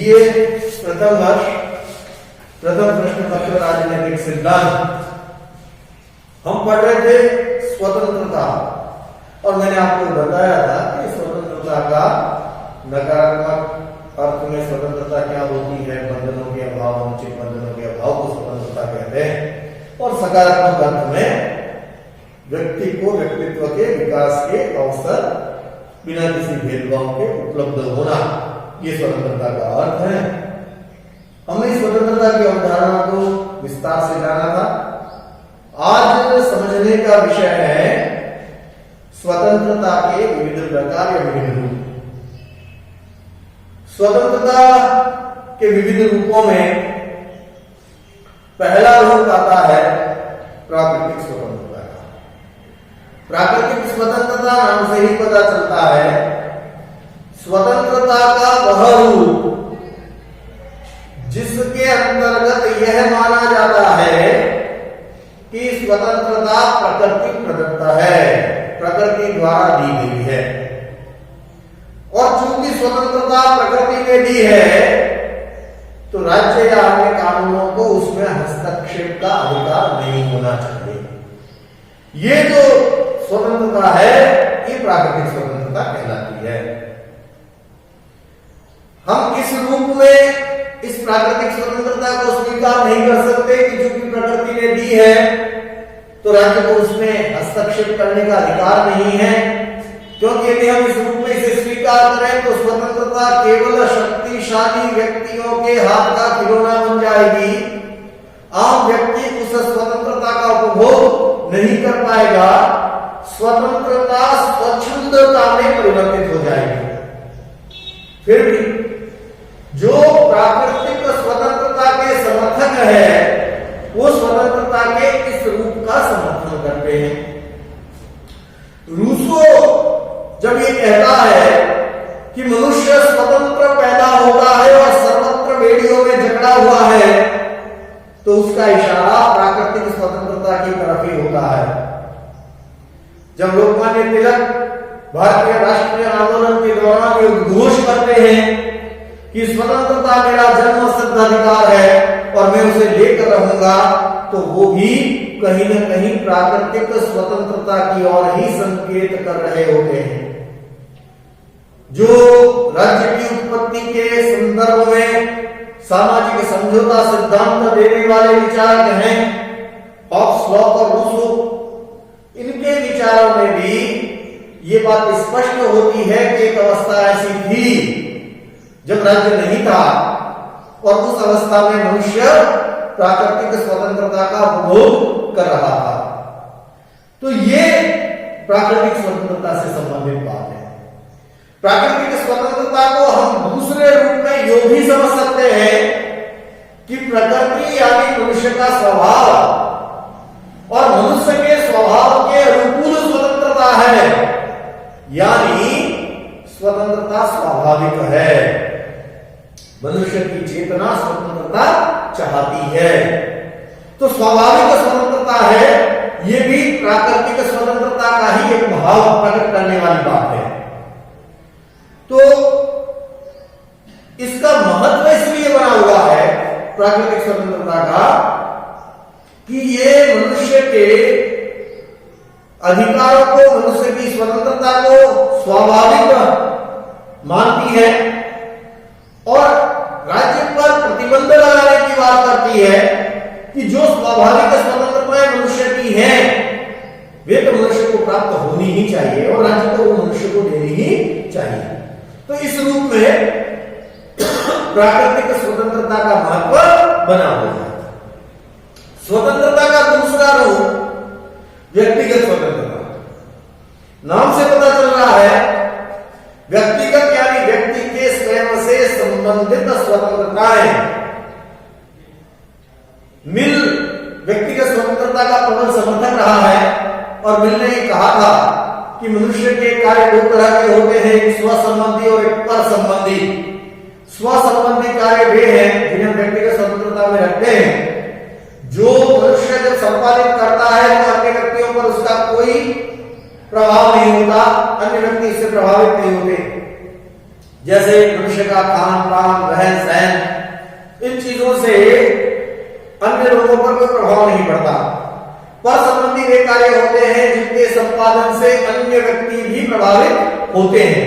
BA प्रथम वर्ष प्रथम प्रश्न पत्र राजनीतिक सिद्धांत हम पढ़ रहे थे स्वतंत्रता। और मैंने आपको बताया था कि स्वतंत्रता का नकारात्मक अर्थ में स्वतंत्रता क्या होती है, बंधनों के अभाव, अनुचित बंधनों के अभाव को स्वतंत्रता कहते हैं। और सकारात्मक अर्थ में व्यक्ति को व्यक्तित्व के विकास के अवसर बिना किसी भेदभाव के उपलब्ध होना, ये स्वतंत्रता का अर्थ है। हमने स्वतंत्रता की अवधारणा को विस्तार से जाना था। आज समझने का विषय है स्वतंत्रता के विविध प्रकार या विविध रूप। स्वतंत्रता के विविध रूपों में पहला रूप आता है प्राकृतिक स्वतंत्रता का। प्राकृतिक स्वतंत्रता नाम से ही पता चलता है स्वतंत्रता का वह रूप जिसके अंतर्गत यह माना जाता है कि स्वतंत्रता प्रकृति प्रदत्त है, प्रकृति द्वारा दी गई है। और चूंकि स्वतंत्रता प्रकृति ने दी है तो राज्य या अन्य कानूनों को उसमें हस्तक्षेप का अधिकार नहीं होना चाहिए। ये जो स्वतंत्रता है ये प्राकृतिक स्वतंत्रता कहलाती है। हम इस रूप में इस प्राकृतिक स्वतंत्रता को स्वीकार नहीं कर सकते कि चूंकि प्रकृति ने दी है तो राज्य को उसमें हस्तक्षेप करने का अधिकार नहीं है। क्योंकि यदि हम इस रूप में इसे स्वीकार करें तो स्वतंत्रता केवल शक्तिशाली व्यक्तियों के हाथ का खिलौना बन जाएगी। आम व्यक्ति उस स्वतंत्रता का उपभोग नहीं कर पाएगा। स्वतंत्रता स्वच्छंदता में परिवर्तित हो जाएगी। फिर भी जो प्राकृतिक स्वतंत्रता के समर्थक है वो स्वतंत्रता के इस रूप का समर्थन करते हैं। रूसो जब ये कहता है कि मनुष्य स्वतंत्र पैदा होता है और सर्वत्र बेड़ियों में जकड़ा हुआ है तो उसका इशारा प्राकृतिक स्वतंत्रता की तरफ ही होता है। जब लोकमान्य तिलक भारतीय राष्ट्रीय आंदोलन के दौरान ये उद्घोष करते हैं कि स्वतंत्रता मेरा जन्म सिद्ध अधिकार है और मैं उसे लेकर रहूंगा, तो वो भी कहीं न कहीं प्राकृतिक स्वतंत्रता की ओर ही संकेत कर रहे होते हैं। जो राज्य की उत्पत्ति के संदर्भ में सामाजिक समझौता सिद्धांत देने वाले विचारक हैं हॉब्स, लॉक और रूसो, इनके विचारों में भी ये बात स्पष्ट होती है कि एक अवस्था ऐसी थी जब राज्य नहीं था और उस अवस्था में मनुष्य प्राकृतिक स्वतंत्रता का उपभोग कर रहा था। तो ये प्राकृतिक स्वतंत्रता से संबंधित बात है। प्राकृतिक स्वतंत्रता को हम दूसरे रूप में यूं भी समझ सकते हैं कि प्रकृति यानी मनुष्य का स्वभाव और मनुष्य के स्वभाव के अनुकूल स्वतंत्रता है, यानी स्वतंत्रता स्वाभाविक है। मनुष्य की चेतना स्वतंत्रता चाहती है तो स्वाभाविक स्वतंत्रता है। ये भी प्राकृतिक स्वतंत्रता का ही एक भाव प्रकट करने वाली बात है। तो इसका महत्व इसलिए बना हुआ है प्राकृतिक स्वतंत्रता का कि ये मनुष्य के अधिकारों को, मनुष्य की स्वतंत्रता को स्वाभाविक मानती है और राज्य पर प्रतिबंध लगाने की बात करती है कि जो स्वाभाविक स्वतंत्रताएं मनुष्य की हैं वे तो मनुष्य को प्राप्त होनी ही चाहिए और राज्य को मनुष्य को देनी ही चाहिए। तो इस रूप में प्राकृतिक स्वतंत्रता का महत्व बना हुआ है। स्वतंत्रता का दूसरा रूप व्यक्तिगत स्वतंत्रता। नाम से पता चल रहा है व्यक्तिगत यानी व्यक्ति के स्वयं से संबंधित स्वतंत्रताएं। मिल व्यक्तिगत स्वतंत्रता का प्रबल समर्थक रहा है और मिल ने कहा था कि मनुष्य के कार्य दो तरह के होते हैं, एक स्व संबंधी और एक पर संबंधी। स्व संबंधी कार्य वे हैं जिन्हें व्यक्तिगत स्वतंत्रता में रखते हैं। जो मनुष्य जब संपादित करता है तो अन्य व्यक्तियों पर उसका कोई प्रभाव नहीं होता, अन्य व्यक्ति इससे प्रभावित नहीं होते। जैसे मनुष्य का खान पान, रहन सहन, इन चीजों से अन्य लोगों पर कोई प्रभाव नहीं पड़ता। पर संबंधी वे कार्य होते हैं जिनके संपादन से अन्य व्यक्ति भी प्रभावित होते हैं।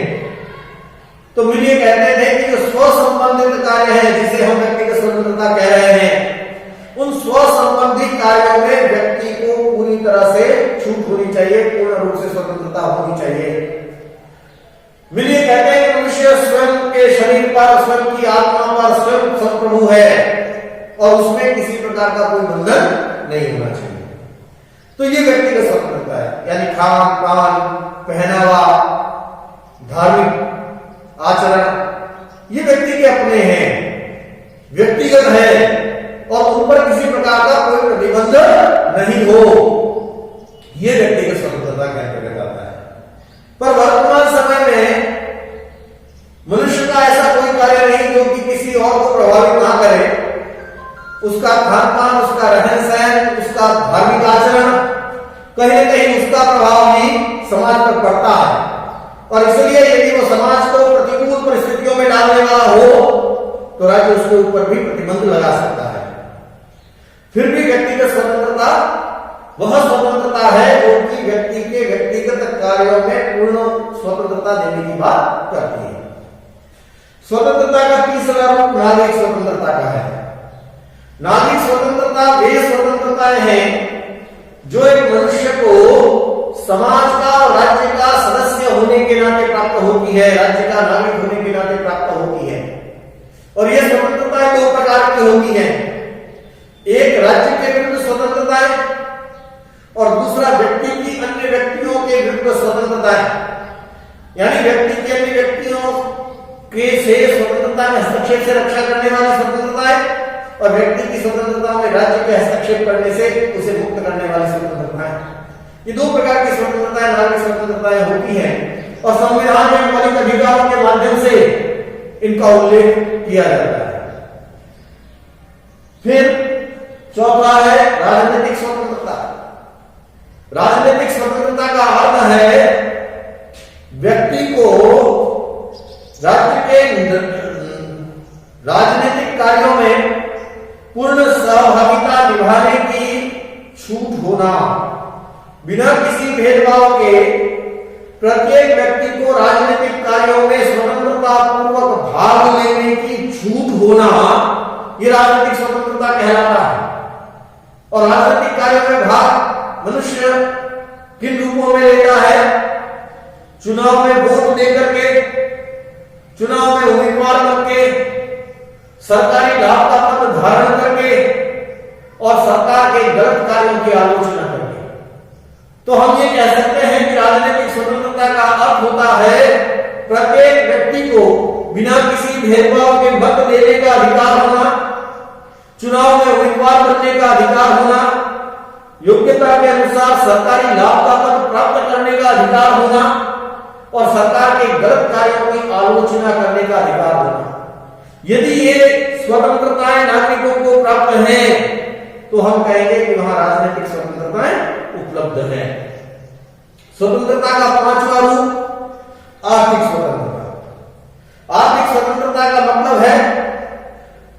तो मिलिए कहते थे कि जो स्व संबंधित कार्य है, जिसे हम व्यक्तिगत स्वतंत्रता कह रहे हैं, उन स्व संबंधी कार्यों में व्यक्ति को पूरी तरह से छूट होनी चाहिए, पूर्ण रूप से स्वतंत्रता होनी चाहिए। मिलिए कहते हैं कि मनुष्य स्वयं के शरीर पर, स्वयं की आत्मा पर स्वयं संप्रभु है और उसमें किसी प्रकार का कोई बंधन नहीं होना चाहिए। तो ये व्यक्तिगत स्वतंत्रता है, यानी खान पान, पहनावा, धार्मिक आचरण, ये व्यक्ति के अपने हैं, व्यक्तिगत है और उन पर किसी प्रकार का कोई प्रतिबंध नहीं हो, यह व्यक्तिगत स्वतंत्रता के अंतर्गत आता है। पर वर्तमान समय में मनुष्य का ऐसा कोई कार्य नहीं जो कि किसी और को प्रभावित ना करे। उसका खान पान, उसका रहन सहन, उसका धार्मिक आचरण, कहीं न कहीं उसका प्रभाव भी समाज पर पड़ता है और इसलिए यदि वो समाज को प्रतिकूल परिस्थितियों में डालने वाला हो तो राज्य उसके ऊपर भी प्रतिबंध लगा सकता है। फिर भी व्यक्तिगत स्वतंत्रता वह स्वतंत्रता है जो कि व्यक्ति के व्यक्तिगत कार्यों में पूर्ण स्वतंत्रता देने की बात करती है। स्वतंत्रता का तीसरा रूप नागरिक स्वतंत्रता का है। नागरिक स्वतंत्रता वे स्वतंत्रताएं हैं जो एक मनुष्य को समाज का और राज्य का सदस्य होने के नाते प्राप्त होती है, राज्य का नागरिक होने के नाते प्राप्त होती है। और यह स्वतंत्रताएं दो प्रकार की होती हैं, एक राज्य के विरुद्ध स्वतंत्रता है और दूसरा व्यक्ति की अन्य व्यक्तियों के विरुद्ध स्वतंत्रता है। यानी व्यक्ति के अन्य व्यक्तियों के से स्वतंत्रता में हस्तक्षेप से रक्षा करने वाली स्वतंत्रता है और व्यक्ति की स्वतंत्रता में राज्य के हस्तक्षेप करने से उसे मुक्त करने वाली स्वतंत्रता है। ये दो प्रकार की स्वतंत्रताएं नागरिक स्वतंत्रताएं होती हैं और संविधान में मौलिक अधिकारों के माध्यम से इनका उल्लेख किया जाता है। फिर चौथा है राजनीतिक स्वतंत्रता। राजनीतिक स्वतंत्रता का अर्थ है व्यक्ति को राज्य के राजनीतिक कार्यों में पूर्ण सहभागिता निभाने की छूट होना, बिना किसी भेदभाव के प्रत्येक व्यक्ति को राजनीतिक कार्यों में स्वतंत्रता पूर्वक भाग लेने की छूट होना, यह राजनीतिक स्वतंत्रता कहलाता है। और राजनीतिक कार्यों में भाग मनुष्य किन रूपों में लेता है? चुनाव में वोट देकर के, चुनाव में उम्मीदवार बनके, सरकारी लाभ का पद धारण करके और सरकार के गलत कार्यों की आलोचना करके। तो हम ये कह सकते हैं कि राजनीतिक स्वतंत्रता का अर्थ होता है प्रत्येक व्यक्ति को बिना किसी भेदभाव के मत देने का अधिकार होना, चुनाव में उम्मीदवार बनने का अधिकार होना, योग्यता के अनुसार सरकारी लाभ का पद प्राप्त करने का अधिकार होना और सरकार के गलत कार्यों की आलोचना करने का अधिकार होना। यदि ये स्वतंत्रताएं नागरिकों को प्राप्त हैं तो हम कहेंगे कि वहां राजनीतिक स्वतंत्रताएं उपलब्ध है। स्वतंत्रता का पांचवा रूप आर्थिक स्वतंत्रता। आर्थिक स्वतंत्रता का मतलब है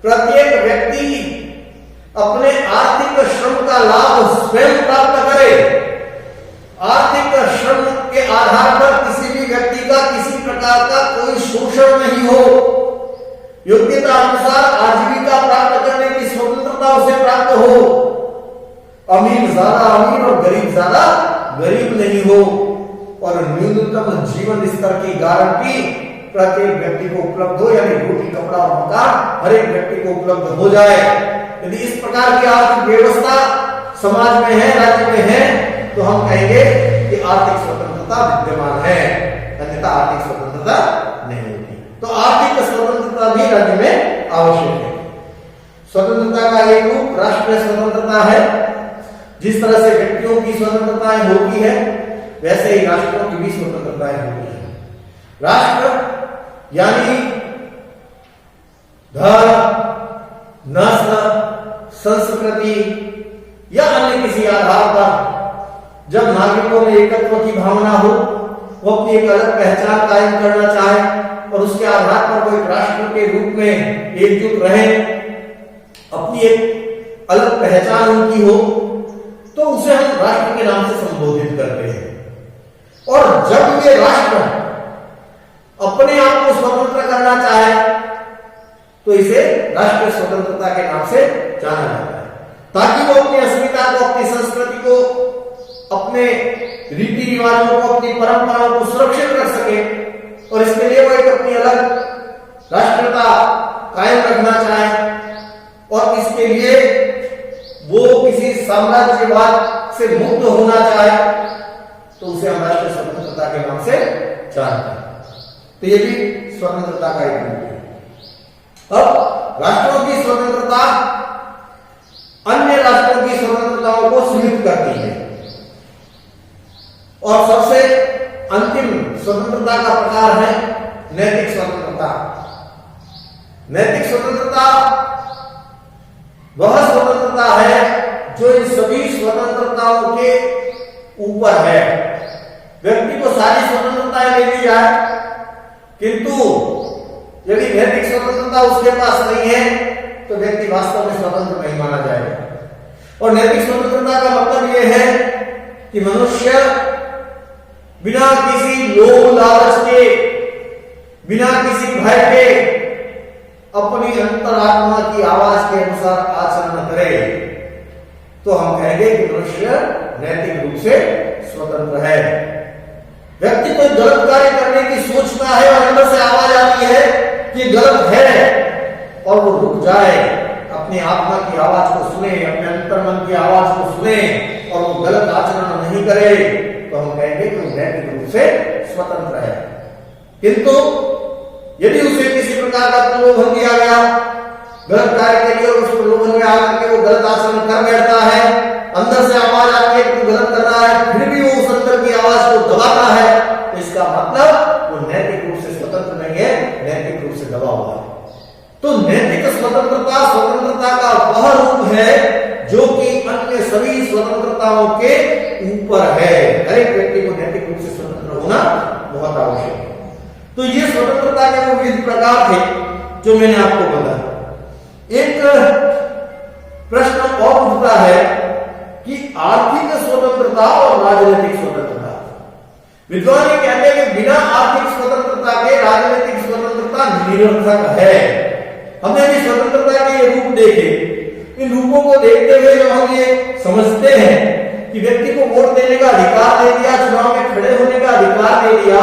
प्रत्येक व्यक्ति अपने आर्थिक श्रम का लाभ स्वयं प्राप्त करे। आर्थिक श्रम के आधार पर किसी भी व्यक्ति का किसी प्रकार का कोई शोषण नहीं हो, योग्यता अनुसार आजीविका प्राप्त करने की स्वतंत्रता उसे प्राप्त हो, अमीर ज्यादा अमीर और गरीब ज्यादा गरीब नहीं हो और न्यूनतम जीवन स्तर की गारंटी प्रत्येक व्यक्ति को उपलब्ध हो, यानी रोटी कपड़ा और मकान हर एक व्यक्ति को उपलब्ध हो जाए। यदि इस प्रकार की आर्थिक व्यवस्था समाज में है, राज्य में है, तो हम कहेंगे कि आर्थिक स्वतंत्रता विद्यमान है, अन्यथा आर्थिक स्वतंत्रता नहीं होती। तो आर्थिक स्वतंत्रता भी राज्य में आवश्यक है। स्वतंत्रता का एक रूप राष्ट्रीय स्वतंत्रता है। जिस तरह से व्यक्तियों की स्वतंत्रताएं होती है वैसे ही राष्ट्रों की भी स्वतंत्रताएं होती है। राष्ट्र यानी धर्म, नस्ल, संस्कृति या अन्य किसी आधार पर जब नागरिकों में एकत्व की भावना हो, वो अपनी एक अलग पहचान कायम करना चाहे और उसके आधार पर वो एक राष्ट्र के रूप में एकजुट रहे, अपनी एक अलग पहचान उनकी हो, तो उसे हम राष्ट्र के नाम से संबोधित करते हैं। और जब ये राष्ट्र अपने आप को स्वतंत्र करना चाहे तो इसे राष्ट्रीय स्वतंत्रता के नाम से जाना जाता है, ताकि वो अपनी अस्मिता को, अपनी संस्कृति को, अपने रीति रिवाजों को, अपनी परंपराओं को सुरक्षित रख सके। और इसके लिए वो एक अपनी अलग राष्ट्रीयता कायम रखना चाहे, और इसके लिए वो किसी साम्राज्यवाद से मुक्त होना चाहे, तो उसे हम राष्ट्रीय स्वतंत्रता के नाम से जानते हैं। तो ये भी स्वतंत्रता का एक रूप है। अब राष्ट्रों की स्वतंत्रता अन्य राष्ट्रों की स्वतंत्रताओं को सीमित करती है, और सबसे अंतिम स्वतंत्रता का प्रकार है नैतिक स्वतंत्रता। नैतिक स्वतंत्रता वह स्वतंत्रता है जो इन सभी स्वतंत्रताओं के ऊपर है। व्यक्ति को सारी स्वतंत्रताएं दे दी जाए, किंतु यदि नैतिक स्वतंत्रता उसके पास नहीं है तो व्यक्ति वास्तव में स्वतंत्र नहीं माना जाएगा। और नैतिक स्वतंत्रता का मतलब यह है कि मनुष्य बिना किसी लोभ लालच के, बिना किसी भय के, अपनी अंतरात्मा की आवाज के अनुसार आचरण करे, तो हम कहेंगे कि मनुष्य नैतिक रूप से स्वतंत्र है। व्यक्ति कोई गलत कार्य करने की सोचता है और अंदर से आवाज आती है कि गलत है, और वो रुक जाए, अपनी आत्मा की आवाज को सुने, अपने अंतर्मन की आवाज को सुने, और वो गलत आचरण नहीं करे, तो हम कहेंगे कि वो नैतिक रूप से स्वतंत्र है। किंतु यदि उसे किसी प्रकार का प्रलोभन दिया गया गलत कार्य के लिए, और उस प्रलोभन में आकर के वो गलत आचरण कर बैठता है, अंदर से आवाज आती है कि तू गलत कर रहा है, फिर भी वो उस अंदर की आवाज को दबाता है, तो इसका मतलब वो नैतिक रूप से स्वतंत्र नहीं है, नैतिक रूप से दबा हुआ है। तो नैतिक स्वतंत्रता स्वतंत्रता का वह रूप है जो कि अन्य सभी स्वतंत्रताओं के ऊपर है। हर एक व्यक्ति को नैतिक रूप से स्वतंत्र होना बहुत आवश्यक है। तो ये स्वतंत्रता के विविध प्रकार थे जो मैंने आपको बताया। एक प्रश्न और उठता है कि आर्थिक स्वतंत्रता और राजनीतिक स्वतंत्रता। विद्वान ये कहते हैं कि बिना आर्थिक स्वतंत्रता के राजनीतिक स्वतंत्रता निरर्थक है। हमने भी स्वतंत्रता के ये रूप देखे। इन रूपों को देखते हुए जब हम ये समझते हैं कि व्यक्ति को वोट देने का अधिकार दे दिया, चुनाव में खड़े होने का अधिकार दे दिया,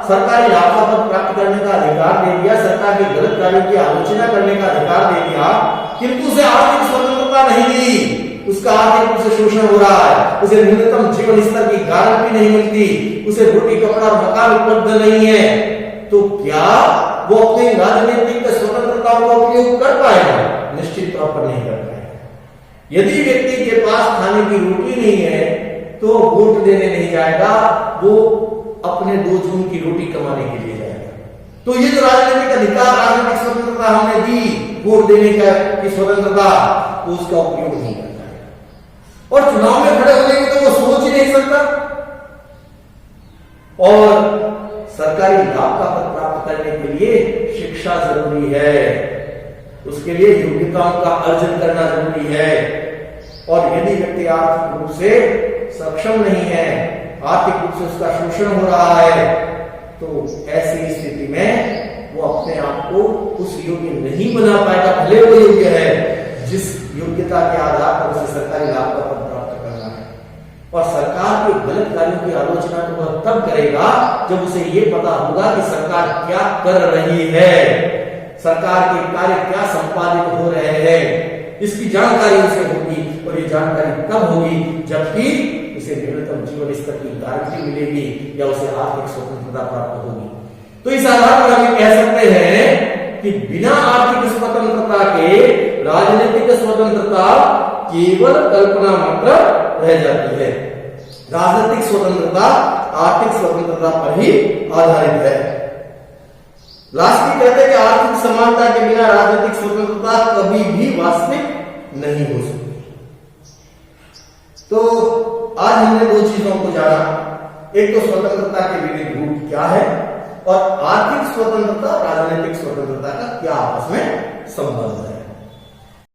सरकारी लाभ प्राप्त करने का अधिकार दे दिया, सरकार के गलत कार्यों की आलोचना करने का अधिकार दे दिया, किंतु उसे आर्थिक स्वतंत्रता नहीं दी, उसका आर्थिक रूप से शोषण हो रहा है, उसे न्यूनतम जीवन स्तर की गारंटी नहीं मिलती, उसे रोटी कपड़ा और मकान उपलब्ध नहीं है, तो क्या वो अपनी राजनीतिक स्वतंत्रता का उपयोग कर पाएगा? निश्चित तौर पर नहीं कर पाएगा। यदि व्यक्ति के पास खाने की रोटी नहीं है तो वोट देने नहीं जाएगा, वो अपने 2 जून की रोटी कमाने के लिए जाएगा। तो ये जो राजनीतिक अधिकार, राजनीतिक स्वतंत्रता हमने दी, वोट देने की स्वतंत्रता, तो उसका उपयोग नहीं करता है। और चुनाव में खड़े होने की तो वो सोच ही नहीं सकता। और सरकारी लाभ का पद प्राप्त करने के लिए शिक्षा जरूरी है, उसके लिए योग्यताओं का अर्जन करना जरूरी है। और यदि व्यक्ति आर्थिक रूप से सक्षम नहीं है, आर्थिक रूप से उसका शोषण हो रहा है, तो ऐसी स्थिति में वो अपने आप को उस योग्य नहीं बना पाएगा, भले वो योग्य है जिस योग्यता के आधार पर उसे सरकारी लाभ का पद प्राप्त करना है। और सरकार के गलत कार्यों की आलोचना तो वह तब करेगा जब उसे ये पता होगा कि सरकार क्या कर रही है, सरकार के कार्य क्या संपादित हो रहे हैं, इसकी जानकारी उसे होगी। और ये जानकारी कब होगी? जबकि उसे न्यूनतम जीवन स्तर की गारंटी मिलेगी या उसे आर्थिक स्वतंत्रता प्राप्त होगी। तो इस आधार पर हम कह सकते हैं कि बिना आर्थिक स्वतंत्रता के राजनीतिक स्वतंत्रता केवल कल्पना मात्र रह जाती है। राजनीतिक स्वतंत्रता आर्थिक स्वतंत्रता पर ही आधारित है। लास्की कहते हैं कि आर्थिक समानता के बिना राजनीतिक स्वतंत्रता कभी भी वास्तविक नहीं हो सकती। तो आज हमने 2 चीजों को जाना। एक तो स्वतंत्रता के विविध रूप क्या है, और आर्थिक स्वतंत्रता राजनीतिक स्वतंत्रता का क्या आपस में संबंध है।